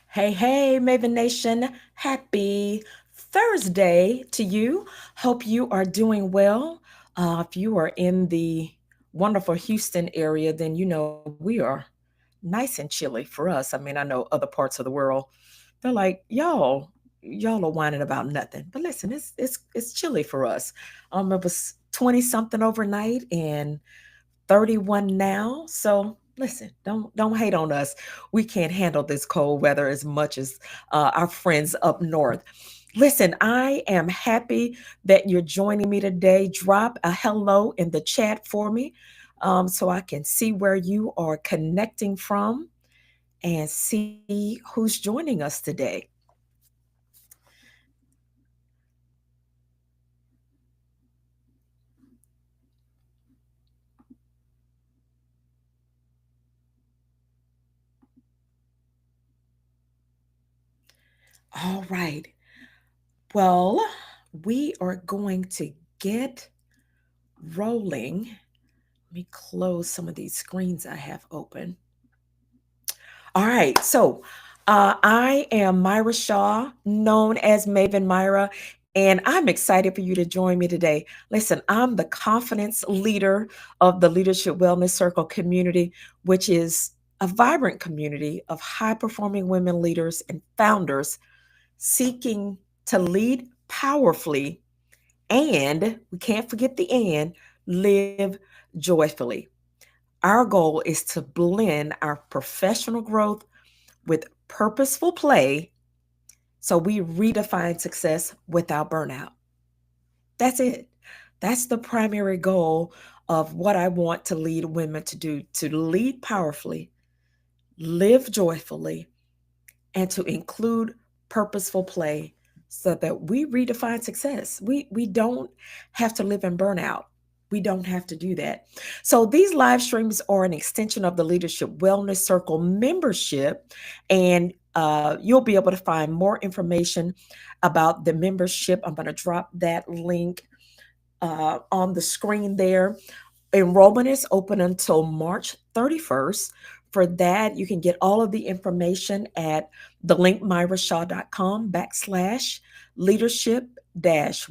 Hey, hey, Maven Nation. Happy Thursday to you. Hope you are doing well. If you are in the wonderful Houston area, then you know we are nice and chilly for us. I mean, I know other parts of the world, they're like, y'all are whining about nothing. But listen, it's chilly for us. It was 20 something overnight and 31 now. So listen, don't hate on us. We can't handle this cold weather as much as our friends up north. Listen, I am happy that you're joining me today. Drop a hello in the chat for me so I can see where you are connecting from and see who's joining us today. All right. Well, we are going to get rolling. Let me close some of these screens I have open. All right. I am Myra Shaw, known as Maven Myra, and I'm excited for you to join me today. Listen, I'm the confidence leader of the Leadership Wellness Circle community, which is a vibrant community of high performing women leaders and founders seeking to lead powerfully and we can't forget the and live joyfully. Our goal is to blend our professional growth with purposeful play so we redefine success without burnout. That's it. That's the primary goal of what I want to lead women to do, to lead powerfully, live joyfully, and to include purposeful play so that we redefine success. We don't have to live in burnout. We don't have to do that. So these live streams are an extension of the Leadership Wellness Circle membership, and you'll be able to find more information about the membership. I'm going to drop that link on the screen there. Enrollment is open until March 31st. For that, you can get all of the information at the link myrashaw.com /leadership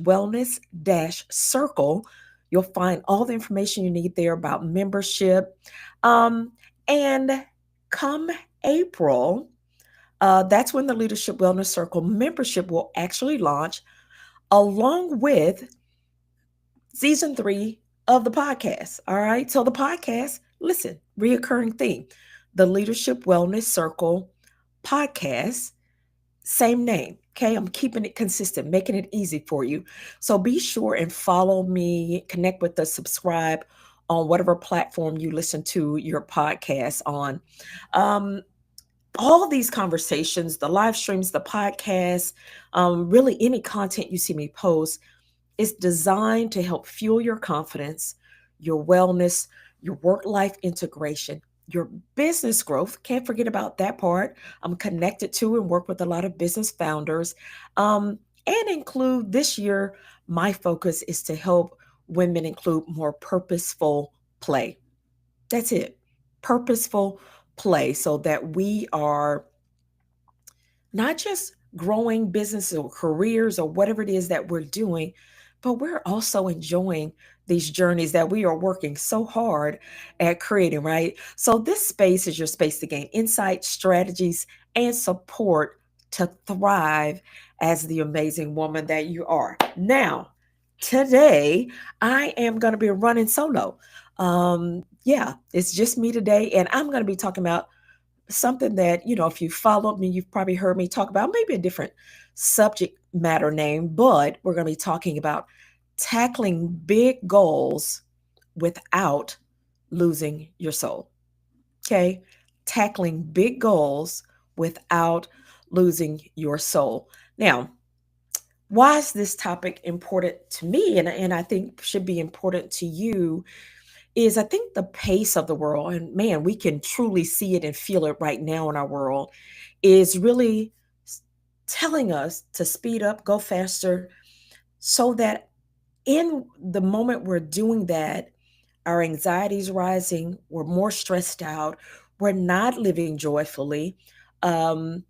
wellness circle. You'll find all the information you need there about membership. Um, and come April, that's when the Leadership Wellness Circle membership will actually launch, along with season 3 of the podcast. All right. So the podcast, listen, reoccurring theme, the Leadership Wellness Circle podcast, same name. Okay. I'm keeping it consistent, making it easy for you. So be sure and follow me, connect with us, subscribe on whatever platform you listen to your podcast on. Um, all these conversations, the live streams, the podcast, really any content you see me post is designed to help fuel your confidence, your wellness, your work life integration, your business growth. Can't forget about that part. I'm connected to and work with a lot of business founders. And include this year, my focus is to help women include more purposeful play. That's it. Purposeful play so that we are not just growing business or careers or whatever it is that we're doing, but we're also enjoying these journeys that we are working so hard at creating, right? So, this space is your space to gain insight, strategies, and support to thrive as the amazing woman that you are. Now, today, I am going to be running solo. Yeah, it's just me today, and I'm going to be talking about something that, if you followed me, you've probably heard me talk about maybe a different subject matter name, but we're going to be talking about tackling big goals without losing your soul. Okay. Tackling big goals without losing your soul. Now, why is this topic important to me? And I think should be important to you is I think the pace of the world, and man, we can truly see it and feel it right now in our world, is really telling us to speed up, go faster, so that in the moment we're doing that, our anxiety is rising, we're more stressed out, we're not living joyfully. Um,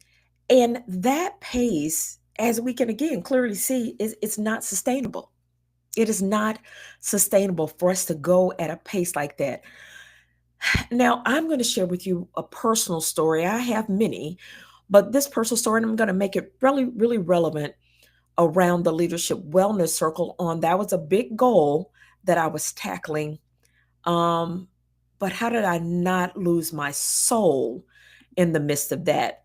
And that pace, as we can again clearly see, is it's not sustainable. It is not sustainable for us to go at a pace like that. Now, I'm going to share with you a personal story. I have many, but this personal story, and I'm going to make it really, really relevant around the leadership wellness circle. On that was a big goal that I was tackling. Um, but how did I not lose my soul in the midst of that?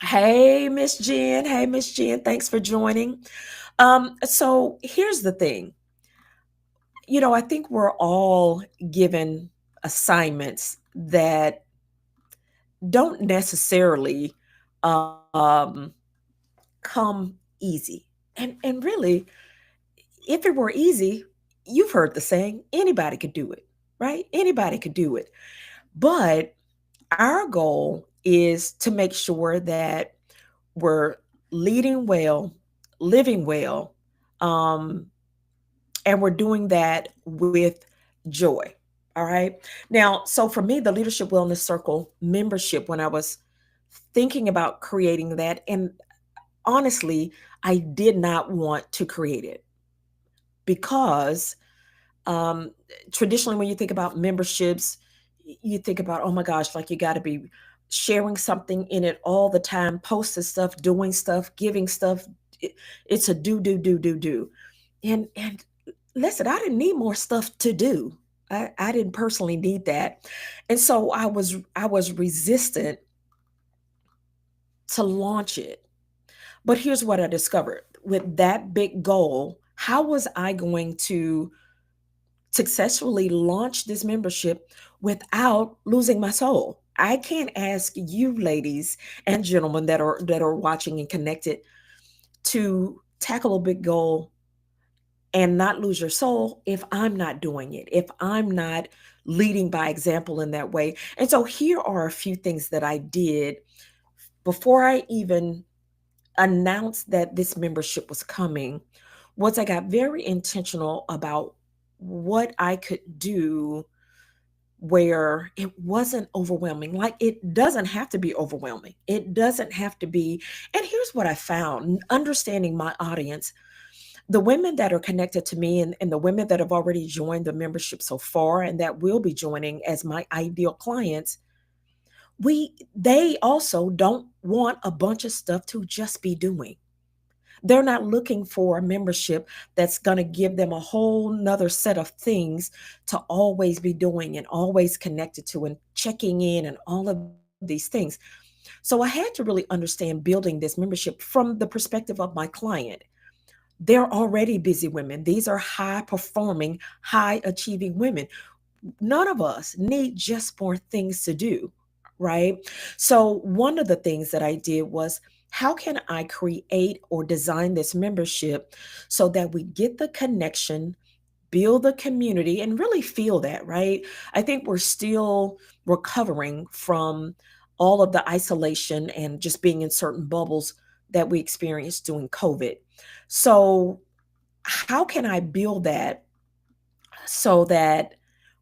Hey, Miss Jen. Hey, Miss Jen. Thanks for joining. So here's the thing. I think we're all given assignments that don't necessarily um, come easy. And really, if it were easy, you've heard the saying, anybody could do it, right? Anybody could do it. But our goal is to make sure that we're leading well, living well, um, and we're doing that with joy. All right. Now, so for me, the Leadership Wellness Circle membership, when I was thinking about creating that, and honestly, I did not want to create it because um, traditionally, when you think about memberships, you think about, oh my gosh, like you got to be sharing something in it all the time, posting stuff, doing stuff, giving stuff. It- It's a do, do, do, do, do. And listen, I didn't need more stuff to do. I didn't personally need that. And so I was resistant to launch it. But here's what I discovered. With that big goal, how was I going to successfully launch this membership without losing my soul? I can't ask you ladies and gentlemen that are watching and connected to tackle a big goal and not lose your soul if I'm not doing it, if I'm not leading by example in that way. And so here are a few things that I did before I even announced that this membership was coming. Was I got very intentional about what I could do where it wasn't overwhelming. Like, it doesn't have to be overwhelming. It doesn't have to be. And here's what I found, understanding my audience, the women that are connected to me, and the women that have already joined the membership so far and that will be joining as my ideal clients, they also don't want a bunch of stuff to just be doing. They're not looking for a membership that's going to give them a whole nother set of things to always be doing and always connected to and checking in and all of these things. So I had to really understand building this membership from the perspective of my client. They're already busy women. These are high performing, high achieving women. None of us need just more things to do, right? So, one of the things that I did was, how can I create or design this membership so that we get the connection, build the community, and really feel that, right? I think we're still recovering from all of the isolation and just being in certain bubbles that we experienced during COVID. So, how can I build that so that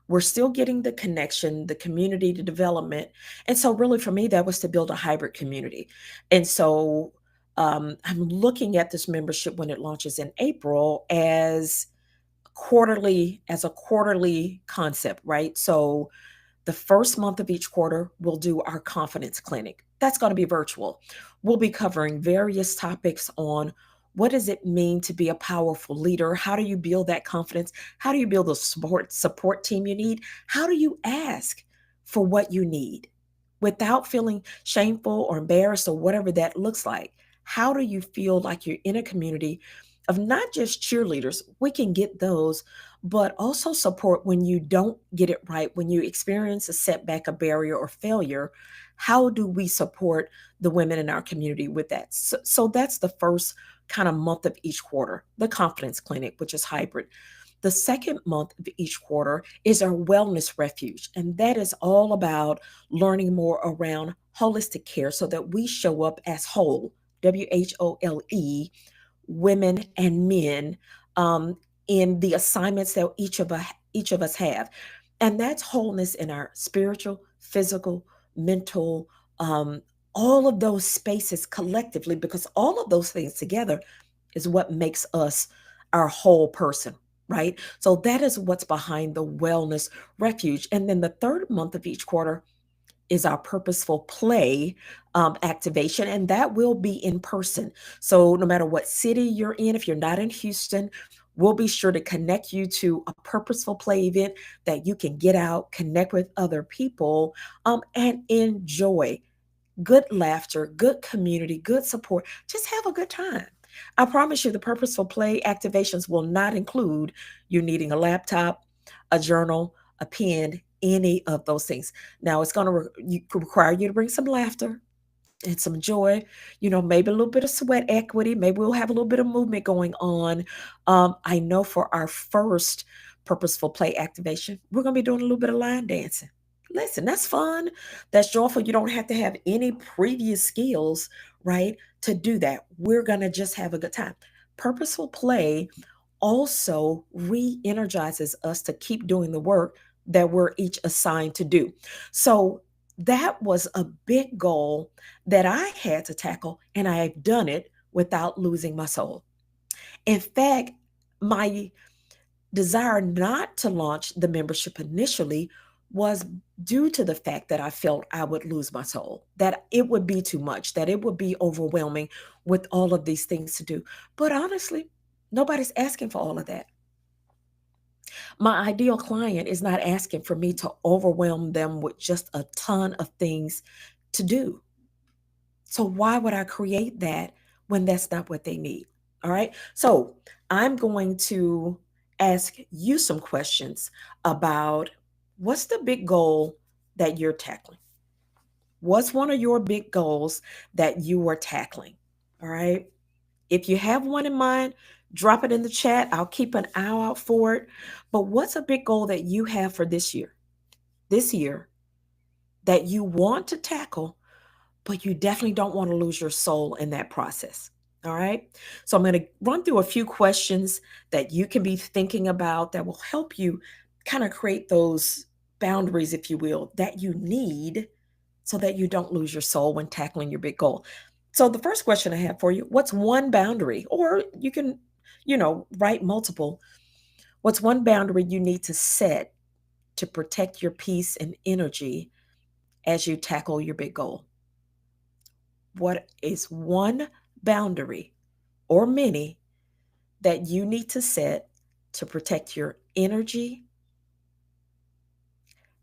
we're still getting the connection, the community, the development? And so, really, for me, that was to build a hybrid community. And so, I'm looking at this membership when it launches in April as a quarterly concept, right? So, the first month of each quarter, we'll do our confidence clinic. That's going to be virtual. We'll be covering various topics on what does it mean to be a powerful leader? How do you build that confidence? How do you build the support team you need? How do you ask for what you need without feeling shameful or embarrassed or whatever that looks like? How do you feel like you're in a community of not just cheerleaders? We can get those, but also support when you don't get it right, when you experience a setback, a barrier, or failure. How do we support the women in our community with that? So that's the first kind of month of each quarter, the confidence clinic, which is hybrid. The second month of each quarter is our wellness refuge, and that is all about learning more around holistic care so that we show up as whole, WHOLE, women and men, um, in the assignments that each of us have, and that's wholeness in our spiritual, physical, mental, um, all of those spaces collectively, because all of those things together is what makes us our whole person, right? So that is what's behind the Wellness Refuge. And then the third month of each quarter is our purposeful play activation, and that will be in person. So, no matter what city you're in, if you're not in Houston, we'll be sure to connect you to a purposeful play event that you can get out, connect with other people, and enjoy good laughter, good community, good support. Just have a good time. I promise you, the purposeful play activations will not include you needing a laptop, a journal, a pen, any of those things. Now, it's going to require you to bring some laughter and some joy, maybe a little bit of sweat equity. Maybe we'll have a little bit of movement going on. I know for our first purposeful play activation, we're going to be doing a little bit of line dancing. Listen, that's fun. That's joyful. You don't have to have any previous skills, right, to do that. We're going to just have a good time. Purposeful play also re energizes us to keep doing the work that we're each assigned to do. So that was a big goal that I had to tackle, and I've done it without losing my soul. In fact, my desire not to launch the membership initially was due to the fact that I felt I would lose my soul, that it would be too much, that it would be overwhelming with all of these things to do. But honestly, nobody's asking for all of that. My ideal client is not asking for me to overwhelm them with just a ton of things to do. So why would I create that when that's not what they need? All right. So I'm going to ask you some questions about what's the big goal that you're tackling? What's one of your big goals that you are tackling? All right. If you have one in mind, drop it in the chat. I'll keep an eye out for it. But what's a big goal that you have for this year? This year that you want to tackle, but you definitely don't want to lose your soul in that process. All right. So I'm going to run through a few questions that you can be thinking about that will help you kind of create those boundaries, if you will, that you need so that you don't lose your soul when tackling your big goal. So the first question I have for you, what's one boundary, or you can, write multiple. What's one boundary you need to set to protect your peace and energy as you tackle your big goal? What is one boundary or many that you need to set to protect your energy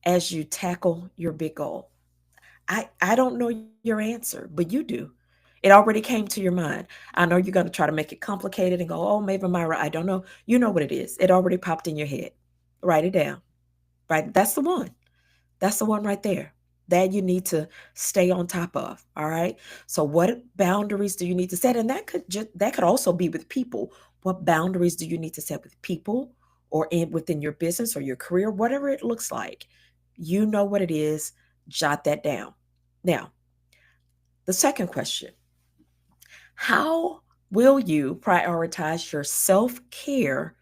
as you tackle your big goal? I don't know your answer, but you do. It already came to your mind. I know you're going to try to make it complicated and go, oh, maybe Myra, I don't know. You know what it is. It already popped in your head. Write it down. Right? That's the one. That's the one right there that you need to stay on top of. All right. So what boundaries do you need to set? And that could also be with people. What boundaries do you need to set with people or within your business or your career, whatever it looks like? You know what it is. Jot that down. Now, the second question, how will you prioritize your self care?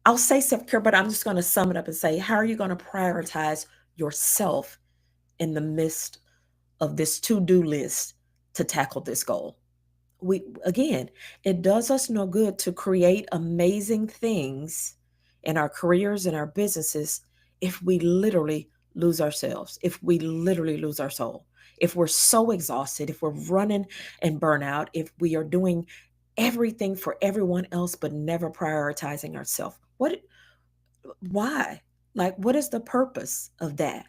I'll say self care, but I'm just going to sum it up and say, how are you going to prioritize yourself in the midst of this to do list to tackle this goal? Again, it does us no good to create amazing things in our careers and our businesses if we literally lose ourselves, if we literally lose our soul, if we're so exhausted, if we're running and burnout, if we are doing everything for everyone else but never prioritizing ourselves. Why? Like, what is the purpose of that?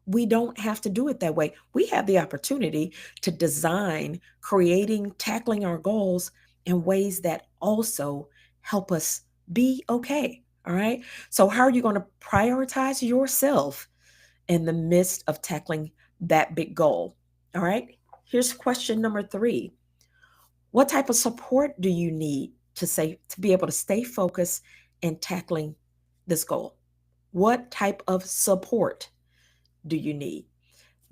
We don't have to do it that way. We have the opportunity to design, creating, tackling our goals in ways that also help us be okay. All right. So, how are you going to prioritize yourself in the midst of tackling that big goal? All right. Here's question number 3. What type of support do you need to be able to stay focused in tackling this goal? What type of support do you need?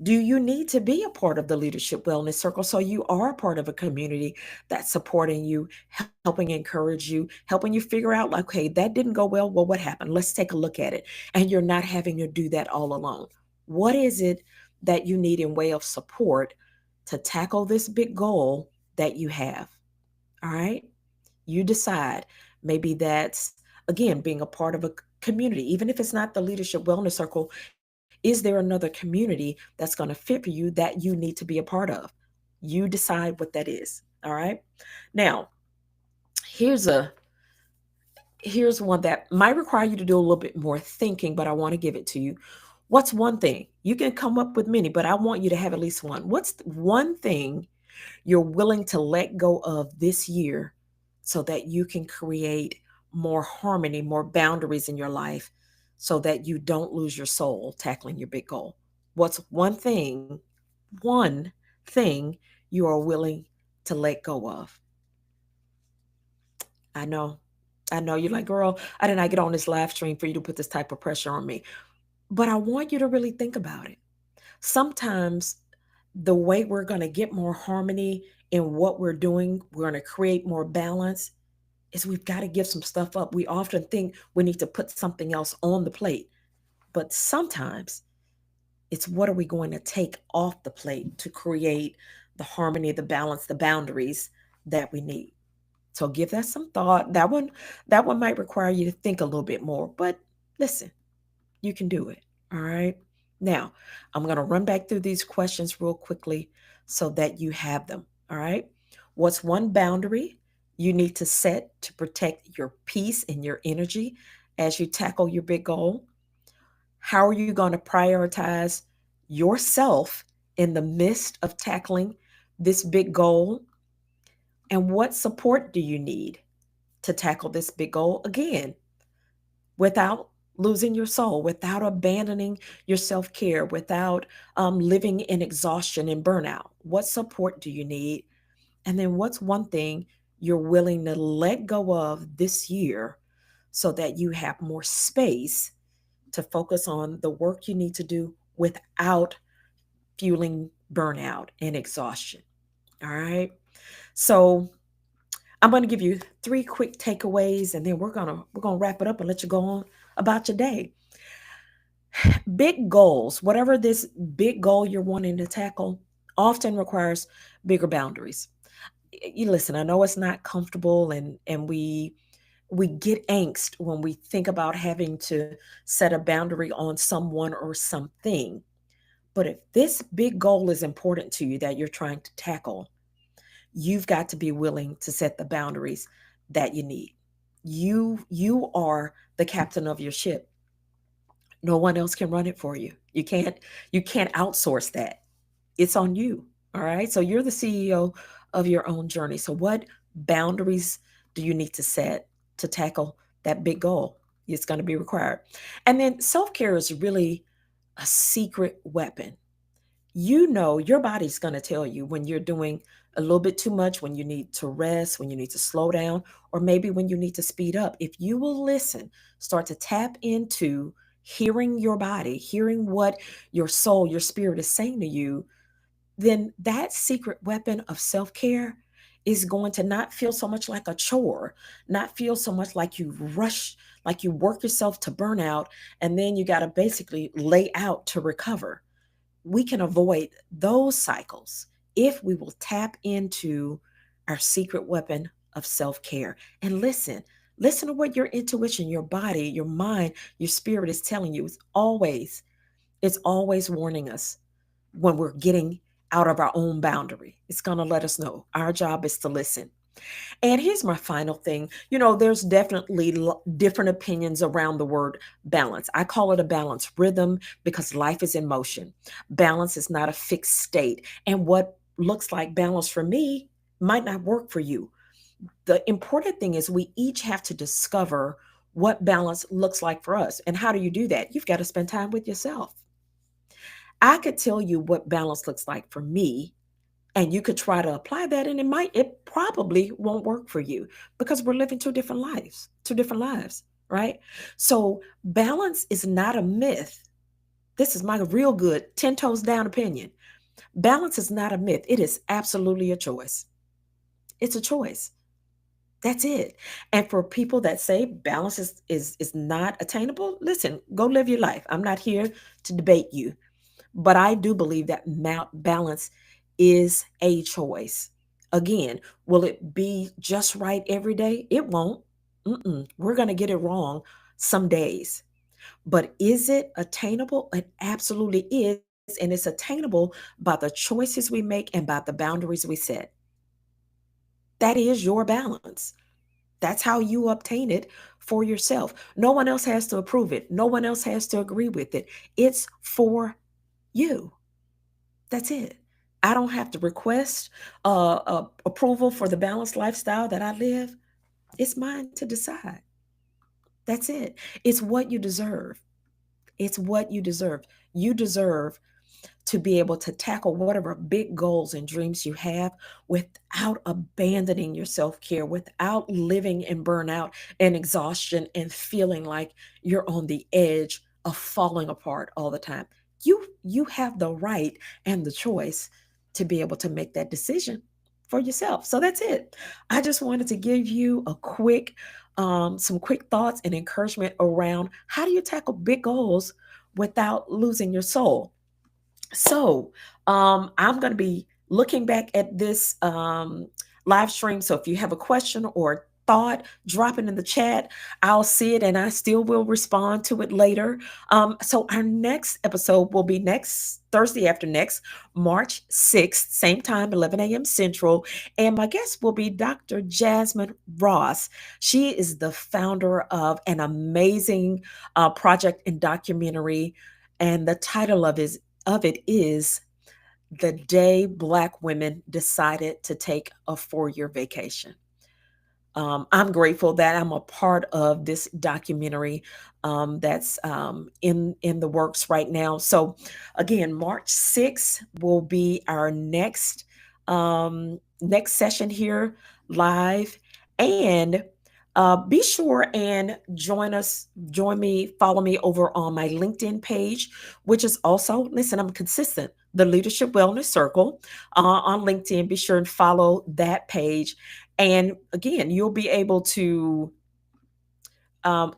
Do you need to be a part of the Leadership Wellness Circle so you are a part of a community that's supporting you, helping encourage you, helping you figure out, like, okay, that didn't go well. Well, what happened? Let's take a look at it. And you're not having to do that all alone. What is it that you need in way of support to tackle this big goal that you have. All right? You decide. Maybe that's, again, being a part of a community, even if it's not the leadership wellness circle. Is there another community that's going to fit for you that you need to be a part of? You decide what that is. All right? Now, here's a here's one that might require you to do a little bit more thinking, but I want to give it to you. What's one thing? You can come up with many, but I want you to have at least one. What's one thing you're willing to let go of this year so that you can create more harmony, more boundaries in your life so that you don't lose your soul tackling your big goal? What's one thing you are willing to let go of? I know. I know you're like, girl, I did not get on this live stream for you to put this type of pressure on me. But I want you to really think about it. Sometimes the way we're going to get more harmony in what we're doing, we're going to create more balance, is we've got to give some stuff up. We often think we need to put something else on the plate, but sometimes it's what are we going to take off the plate to create the harmony, the balance, the boundaries that we need. So give that some thought. That one might require you to think a little bit more, but listen, you can do it. All right. Now, I'm going to run back through these questions real quickly so that you have them. All right. What's one boundary you need to set to protect your peace and your energy as you tackle your big goal? How are you going to prioritize yourself in the midst of tackling this big goal? And what support do you need to tackle this big goal? Again, without losing your soul, without abandoning your self care, without living in exhaustion and burnout. What support do you need? And then what's one thing you're willing to let go of this year so that you have more space to focus on the work you need to do without fueling burnout and exhaustion? All right. So I'm going to give you three quick takeaways, and then we're gonna wrap it up and let you go on about your day. Big goals, whatever this big goal you're wanting to tackle, often requires bigger boundaries. You listen, I know it's not comfortable, and we get angst when we think about having to set a boundary on someone or something. But if this big goal is important to you that you're trying to tackle, you've got to be willing to set the boundaries that you need. You are the captain of your ship. No one else can run it for you. You can't outsource that. It's on you. All right? So you're the CEO of your own journey. So what boundaries do you need to set to tackle that big goal? It's going to be required. And then self-care is really a secret weapon. You know, your body's going to tell you when you're doing a little bit too much, when you need to rest, when you need to slow down, or maybe when you need to speed up. If you will listen, start to tap into hearing your body, hearing what your soul, your spirit is saying to you, then that secret weapon of self care is going to not feel so much like a chore, not feel so much like you rush, like you work yourself to burnout, and then you got to basically lay out to recover. We can avoid those cycles if we will tap into our secret weapon of self care and listen. Listen to what your intuition, your body, your mind, your spirit is telling you. It's always warning us when we're getting out of our own boundary. It's going to let us know. Our job is to listen. And here's my final thing. There's definitely different opinions around the word balance. I call it a balance rhythm because life is in motion. Balance is not a fixed state. And what looks like balance for me might not work for you. The important thing is we each have to discover what balance looks like for us. And how do you do that? You've got to spend time with yourself. I could tell you what balance looks like for me, and you could try to apply that, and it probably won't work for you because we're living two different lives, right? So balance is not a myth. This is my real good 10 toes down opinion. Balance is not a myth. It is absolutely a choice. It's a choice. That's it. And for people that say balance is not attainable, listen, go live your life. I'm not here to debate you. But I do believe that balance is a choice. Again, will it be just right every day? It won't. We're going to get it wrong some days. But is it attainable? It absolutely is. And it's attainable by the choices we make and by the boundaries we set. That is your balance. That's how you obtain it for yourself. No one else has to approve it, no one else has to agree with it. It's for you. That's it. I don't have to request approval for the balanced lifestyle that I live. It's mine to decide. That's it. It's what you deserve. It's what you deserve. You deserve to be able to tackle whatever big goals and dreams you have without abandoning your self-care, without living in burnout and exhaustion and feeling like you're on the edge of falling apart all the time. You have the right and the choice to be able to make that decision for yourself. So that's it. I just wanted to give you a quick some quick thoughts and encouragement around how do you tackle big goals without losing your soul. So, I'm going to be looking back at this live stream. So, if you have a question or thought, drop it in the chat. I'll see it and I still will respond to it later. So, our next episode will be next Thursday after next, March 6th, same time, 11 a.m. Central. And my guest will be Dr. Jasmine Ross. She is the founder of an amazing project and documentary. And the title of it is The Day Black Women Decided to Take a 4 Year Vacation. I'm grateful that I'm a part of this documentary that's in the works right now. So, again, March 6th will be our next session here live, and be sure and join me, follow me over on my LinkedIn page, which is also, listen, I'm consistent. The Leadership Wellness Circle on LinkedIn. Be sure and follow that page. And again, you'll be able to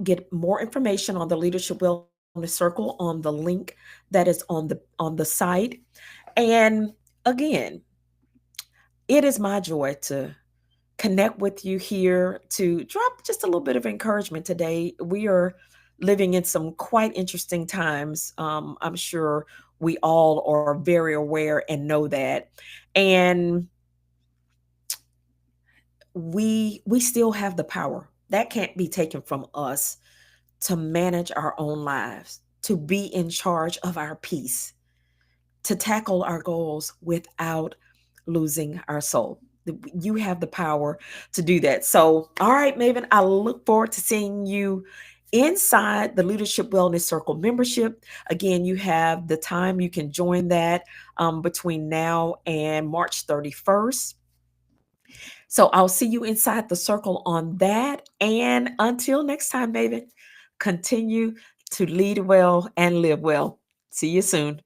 get more information on the Leadership Wellness Circle on the link that is on the site. And again, it is my joy to connect with you here to drop just a little bit of encouragement today. We are living in some quite interesting times. I'm sure we all are very aware and know that. And we still have the power. That can't be taken from us to manage our own lives, to be in charge of our peace, to tackle our goals without losing our soul. You have the power to do that. So, all right, Maven, I look forward to seeing you inside the Leadership Wellness Circle membership. Again, you have the time you can join that between now and March 31st. So I'll see you inside the circle on that. And until next time, Maven, continue to lead well and live well. See you soon.